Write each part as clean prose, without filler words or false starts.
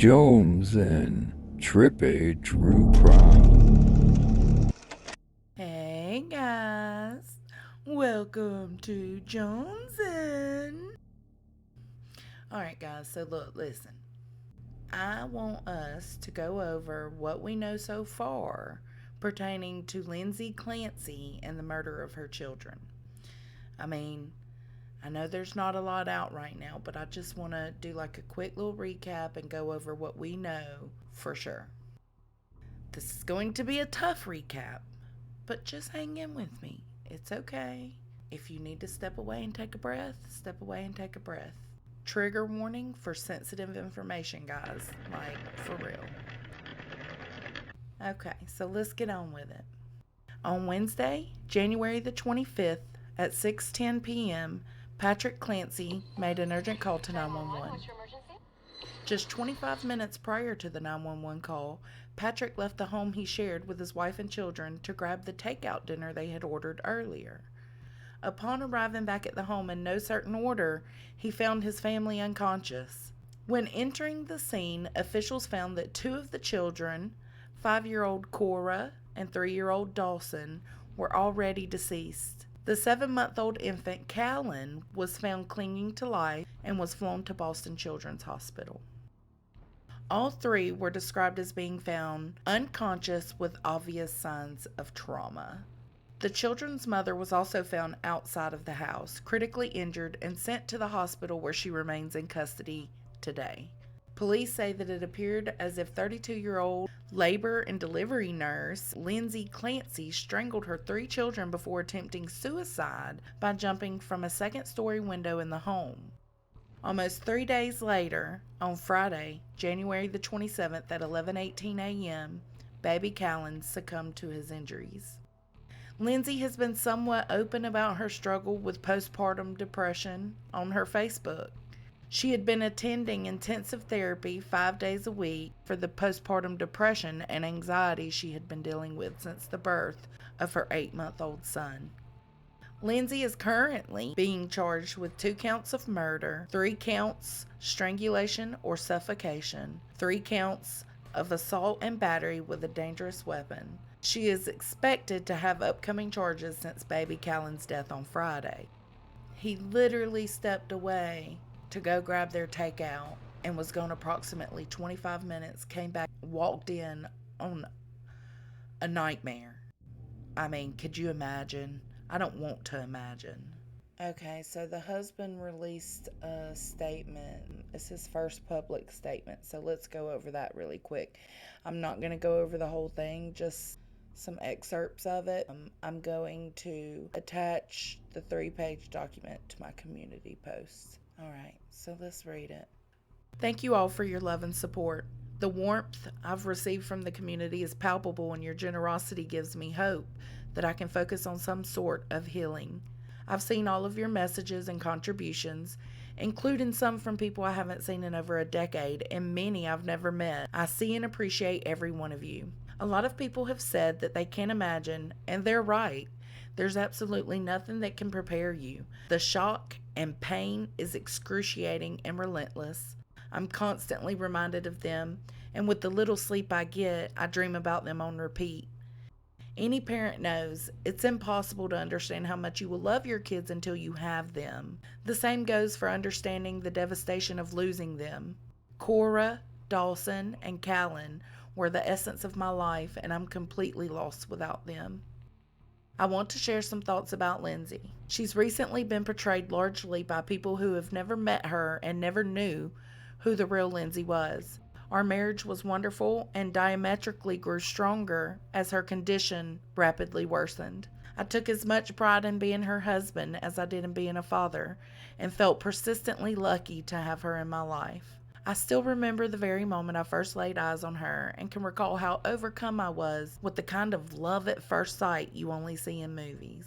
Jones and Trippy True Crime. Hey guys, welcome to Jonesin. Alright guys, so listen. I want us to go over what we know so far pertaining to Lindsay Clancy and the murder of her children. I mean, I know there's not a lot out right now, but I just want to do like a quick little recap and go over what we know for sure. This is going to be a tough recap, but just hang in with me. It's okay. If you need to step away and take a breath, step away and take a breath. Trigger warning for sensitive information, guys. Like, for real. Okay, so let's get on with it. On Wednesday, January the 25th at 6:10 p.m., Patrick Clancy made an urgent call to 911. Just 25 minutes prior to the 911 call, Patrick left the home he shared with his wife and children to grab the takeout dinner they had ordered earlier. Upon arriving back at the home in no certain order, he found his family unconscious. When entering the scene, officials found that two of the children, 5-year-old Cora and 3-year-old Dawson, were already deceased. The 7-month-old infant, Callan, was found clinging to life and was flown to Boston Children's Hospital. All three were described as being found unconscious with obvious signs of trauma. The children's mother was also found outside of the house, critically injured, and sent to the hospital where she remains in custody today. Police say that it appeared as if 32-year-old labor and delivery nurse Lindsay Clancy strangled her 3 children before attempting suicide by jumping from a second-story window in the home. Almost 3 days later, on Friday, January the 27th at 11:18 a.m., baby Callan succumbed to his injuries. Lindsay has been somewhat open about her struggle with postpartum depression on her Facebook. She had been attending intensive therapy 5 days a week for the postpartum depression and anxiety she had been dealing with since the birth of her 8-month-old son. Lindsay is currently being charged with 2 counts of murder, 3 counts strangulation or suffocation, 3 counts of assault and battery with a dangerous weapon. She is expected to have upcoming charges since baby Callan's death on Friday. He literally stepped away to go grab their takeout and was gone approximately 25 minutes, came back, walked in on a nightmare. I mean, could you imagine? I don't want to imagine. Okay, so the husband released a statement. It's his first public statement, so let's go over that really quick. I'm not going to go over the whole thing, just some excerpts of it. I'm going to attach the 3-page document to my community post. Alright, so let's read it. Thank you all for your love and support. The warmth I've received from the community is palpable, and your generosity gives me hope that I can focus on some sort of healing. I've seen all of your messages and contributions, including some from people I haven't seen in over a decade, and many I've never met. I see and appreciate every one of you. A lot of people have said that they can't imagine, and they're right. There's absolutely nothing that can prepare you. The shock and pain is excruciating and relentless. I'm constantly reminded of them, and with the little sleep I get, I dream about them on repeat. Any parent knows it's impossible to understand how much you will love your kids until you have them. The same goes for understanding the devastation of losing them. Cora, Dawson, and Callan were the essence of my life, and I'm completely lost without them. I want to share some thoughts about Lindsay. She's recently been portrayed largely by people who have never met her and never knew who the real Lindsay was. Our marriage was wonderful and diametrically grew stronger as her condition rapidly worsened. I took as much pride in being her husband as I did in being a father, and felt persistently lucky to have her in my life. I still remember the very moment I first laid eyes on her, and can recall how overcome I was with the kind of love at first sight you only see in movies.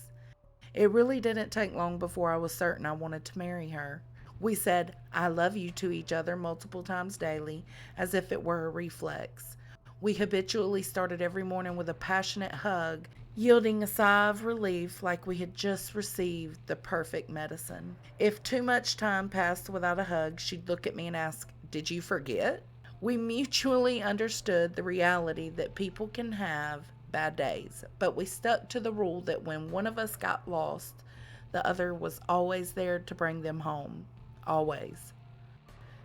It really didn't take long before I was certain I wanted to marry her. We said, "I love you" to each other multiple times daily, as if it were a reflex. We habitually started every morning with a passionate hug, yielding a sigh of relief like we had just received the perfect medicine. If too much time passed without a hug, she'd look at me and ask, "Did you forget?" We mutually understood the reality that people can have bad days, but we stuck to the rule that when one of us got lost, the other was always there to bring them home. Always.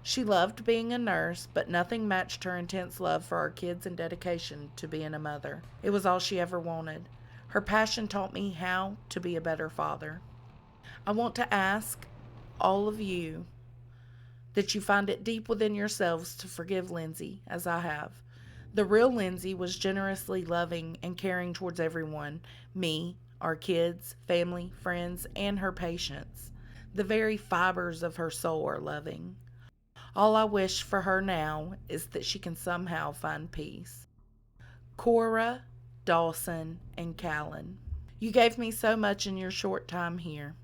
She loved being a nurse, but nothing matched her intense love for our kids and dedication to being a mother. It was all she ever wanted. Her passion taught me how to be a better father. I want to ask all of you that you find it deep within yourselves to forgive Lindsay, as I have. The real Lindsay was generously loving and caring towards everyone, me, our kids, family, friends, and her patients. The very fibers of her soul are loving. All I wish for her now is that she can somehow find peace. Cora, Dawson, and Callan, you gave me so much in your short time here.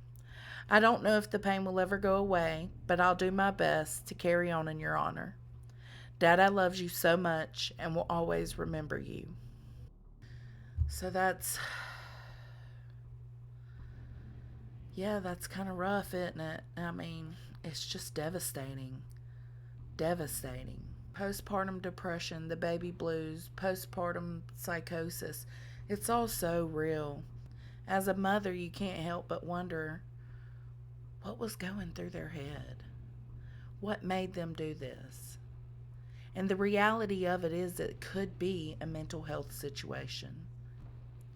I don't know if the pain will ever go away, but I'll do my best to carry on in your honor. Dada loves you so much and will always remember you. So that's kind of rough, isn't it? I mean, it's just devastating. Devastating. Postpartum depression, the baby blues, postpartum psychosis. It's all so real. As a mother, you can't help but wonder what was going through their head. What made them do this? And the reality of it is that it could be a mental health situation.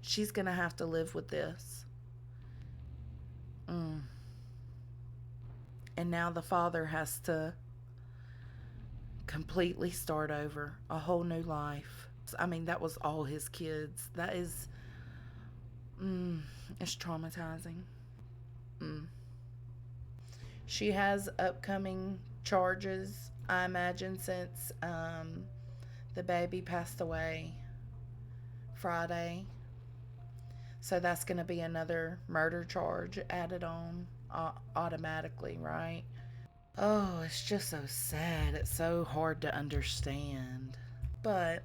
She's going to have to live with this. And now the father has to completely start over, a whole new life. I mean, that was all his kids. That is, it's traumatizing. She has upcoming charges, I imagine, since the baby passed away Friday. So that's going to be another murder charge added on automatically, right? Oh, it's just so sad. It's so hard to understand. But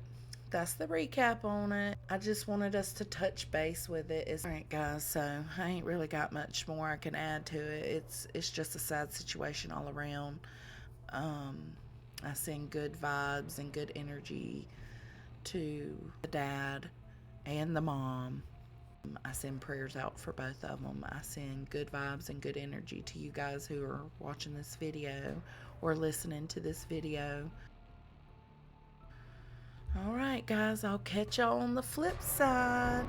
that's the recap on it. I just wanted us to touch base with it. Alright guys, so I ain't really got much more I can add to it. It's just a sad situation all around. I send good vibes and good energy to the dad and the mom. I send prayers out for both of them. I send good vibes and good energy to you guys who are watching this video or listening to this video. Alright guys, I'll catch y'all on the flip side.